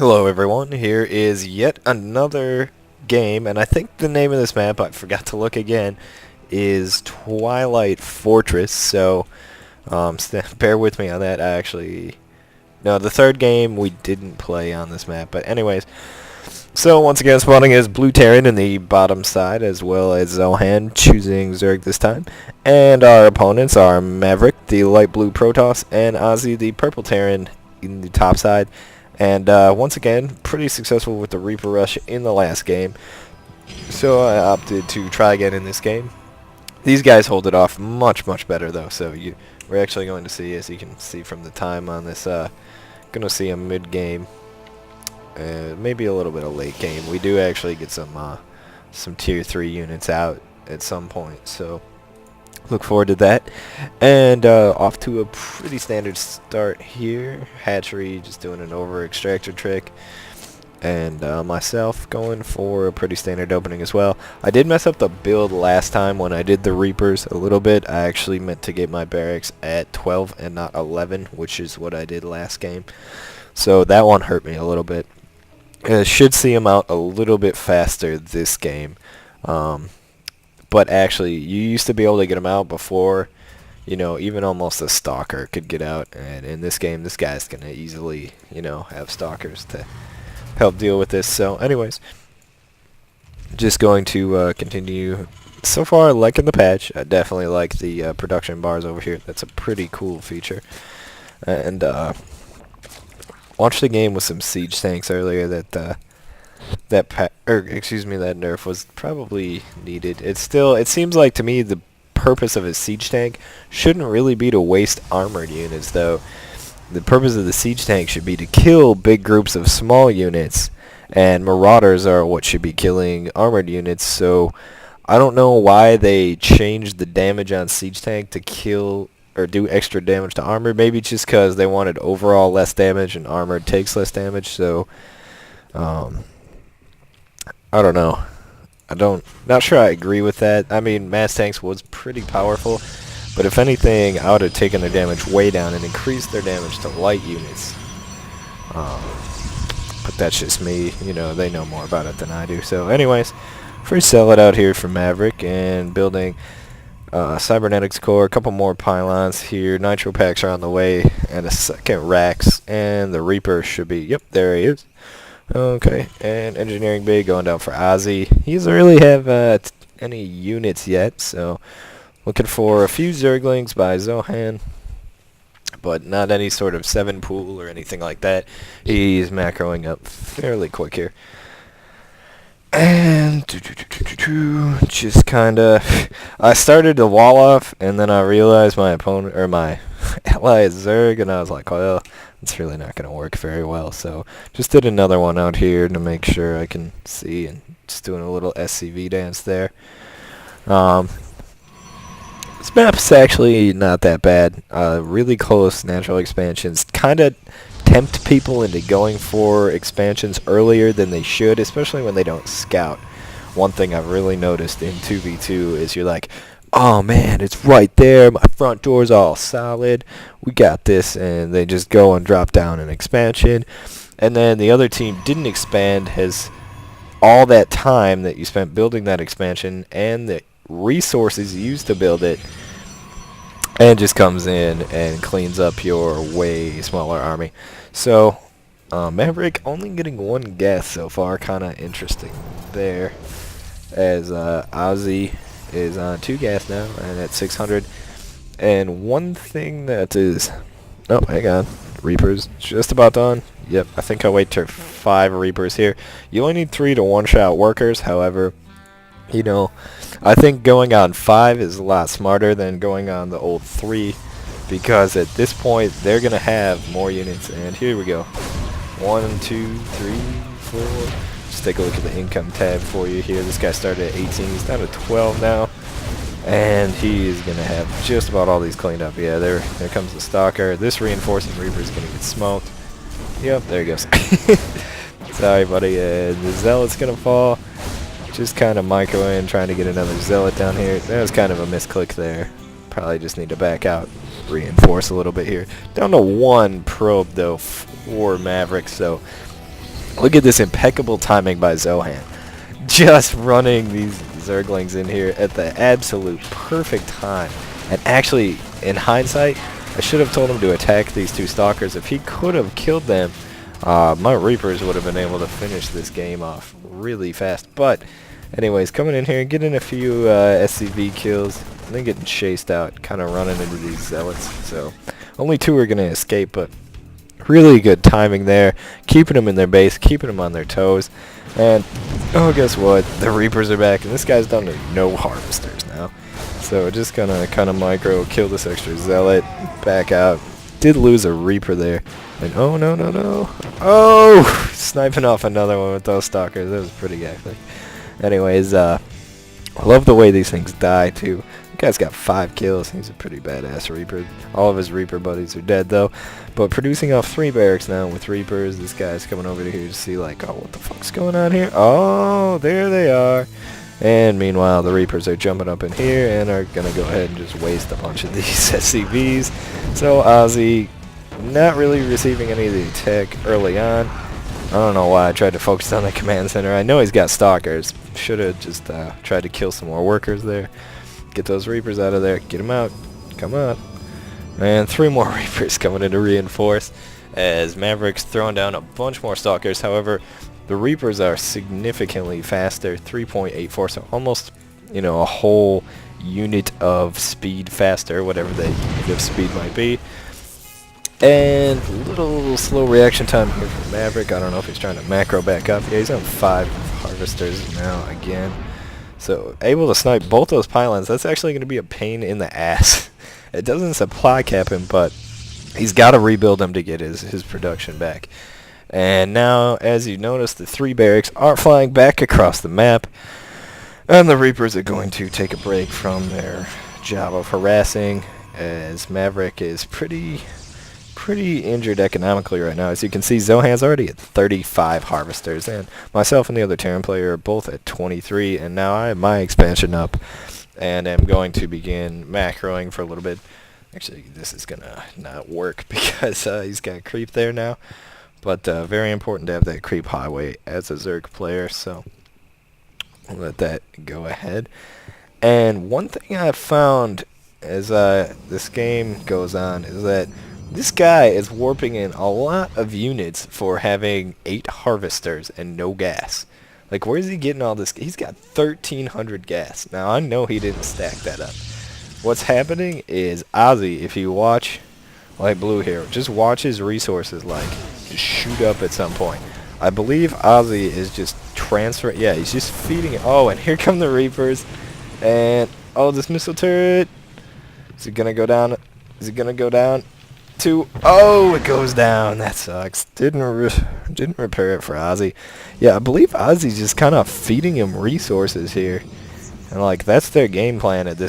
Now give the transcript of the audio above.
Hello everyone, here is yet another game, and I think the name of this map, I forgot to look again, is Twilight Fortress, so bear with me on that. No, the third game we didn't play on this map, but anyways. So once again, spawning as Blue Terran in the bottom side, as well as Zohan choosing Zerg this time. And our opponents are Maverick, the light blue Protoss, and Ozzy, the purple Terran in the top side. And once again, pretty successful with the Reaper Rush in the last game. So I opted to try again in this game. These guys hold it off much, much better though. So we're actually going to see, as you can see from the time on this, going to see a mid-game. Maybe a little bit of late game. We do actually get some tier 3 units out at some point, so look forward to that. And off to a pretty standard start here. Hatchery just doing an over extractor trick, and myself going for a pretty standard opening as well. I did mess up the build last time when I did the Reapers a little bit. I actually meant to get my barracks at 12 and not 11, which is what I did last game. So that one hurt me a little bit. Should see him out a little bit faster this game. But actually, you used to be able to get him out before, even almost a stalker could get out. And in this game, this guy's going to easily, have stalkers to help deal with this. So anyways, just going to continue. So far, liking the patch. I definitely like the production bars over here. That's a pretty cool feature. And watched the game with some siege tanks earlier. That nerf was probably needed. It seems like to me the purpose of a siege tank shouldn't really be to waste armored units, though. The purpose of the siege tank should be to kill big groups of small units, and marauders are what should be killing armored units. So I don't know why they changed the damage on siege tank to kill or do extra damage to armor. Maybe just because they wanted overall less damage and armored takes less damage. So I don't know. Not sure I agree with that. I mean, mass tanks was pretty powerful, but if anything, I would have taken their damage way down and increased their damage to light units. But that's just me. They know more about it than I do. So anyways, first sell it out here for Maverick and building cybernetics core, a couple more pylons here. Nitro packs are on the way, and a second Rax, and the Reaper should be, yep, there he is. Okay, and engineering bay going down for Ozzy. He doesn't really have any units yet, so looking for a few Zerglings by Zohan, but not any sort of 7 pool or anything like that. He's macroing up fairly quick here. And just kinda, I started to wall off, and then I realized my opponent or my ally is Zerg, and I was like, well, it's really not gonna work very well. So just did another one out here to make sure I can see, and just doing a little SCV dance there. This map's actually not that bad. Really close natural expansions. Kinda tempt people into going for expansions earlier than they should, especially when they don't scout. One thing I've really noticed in 2v2 is you're like, oh man, it's right there, my front door's all solid, we got this, and they just go and drop down an expansion, and then the other team didn't expand, has all that time that you spent building that expansion and the resources used to build it, and just comes in and cleans up your way smaller army. So Maverick only getting 1 gas so far, kind of interesting there, as Ozzy is on 2 gas now and at 600. And one thing that is, oh, hang on, Reapers just about done. Yep, I think I'll wait till 5 Reapers here. You only need 3 to one-shot workers. However, I think going on 5 is a lot smarter than going on the old 3, because at this point they're gonna have more units. And here we go, 1, 2, 3, 4. Just take a look at the income tab for you here. This guy started at 18, he's down to 12 now, and he is gonna have just about all these cleaned up. Yeah, there comes the stalker. This reinforcing Reaper is gonna get smoked. Yep, there he goes. Sorry, buddy. The zealot's gonna fall. Just kind of micro in, trying to get another zealot down here. That was kind of a misclick there. Probably just need to back out, reinforce a little bit here. Down to 1 probe though for Maverick, so Look at this impeccable timing by Zohan. Just running these Zerglings in here at the absolute perfect time. And actually, in hindsight, I should have told him to attack these two Stalkers. If he could have killed them, my Reapers would have been able to finish this game off really fast. But anyways, coming in here and getting a few SCV kills, and then getting chased out, kind of running into these Zealots. So only two are going to escape, but really good timing there, keeping them in their base, keeping them on their toes. And oh, guess what? The Reapers are back, and this guy's down to no Harvesters now. So just gonna kind of micro kill this extra Zealot, back out. Did lose a Reaper there. And oh no no no! Oh, sniping off another one with those Stalkers. That was pretty epic. Anyways, I love the way these things die too. The guy's got 5 kills. He's a pretty badass Reaper. All of his Reaper buddies are dead though. But producing off 3 barracks now with Reapers. This guy's coming over to here to see like, oh, what the fuck's going on here? Oh, there they are. And meanwhile, the Reapers are jumping up in here and are going to go ahead and just waste a bunch of these SCVs. So Ozzy not really receiving any of the attack early on. I don't know why I tried to focus on the command center. I know he's got Stalkers. Should have just tried to kill some more workers there. Get those Reapers out of there. Get them out. Come on. And 3 more Reapers coming in to reinforce as Maverick's throwing down a bunch more Stalkers. However, the Reapers are significantly faster, 3.84, so almost, you know, a whole unit of speed faster, whatever the unit of speed might be. And a little slow reaction time here for Maverick. I don't know if he's trying to macro back up. Yeah, he's on 5 Harvesters now again. So able to snipe both those pylons. That's actually going to be a pain in the ass. It doesn't supply cap him, but he's got to rebuild them to get his production back. And now, as you notice, the 3 barracks are flying back across the map. And the Reapers are going to take a break from their job of harassing, as Maverick is pretty injured economically right now. As you can see, Zohan's already at 35 Harvesters, and myself and the other Terran player are both at 23, and now I have my expansion up, and am going to begin macroing for a little bit. Actually, this is going to not work because he's got creep there now. But very important to have that creep highway as a Zerg player, so I'll let that go ahead. And one thing I've found as this game goes on is that this guy is warping in a lot of units for having 8 Harvesters and no gas. Like, where is he getting all this? He's got 1,300 gas. Now, I know he didn't stack that up. What's happening is Ozzy, if you watch Light Blue here, just watch his resources, like, just shoot up at some point. I believe Ozzy is just transferring. Yeah, he's just feeding it. Oh, and here come the Reapers. And, oh, this missile turret. Is it going to go down? Is it going to go down? Oh, it goes down. That sucks. Didn't repair it for Ozzy. Yeah, I believe Ozzy's just kind of feeding him resources here. And, like, that's their game plan at this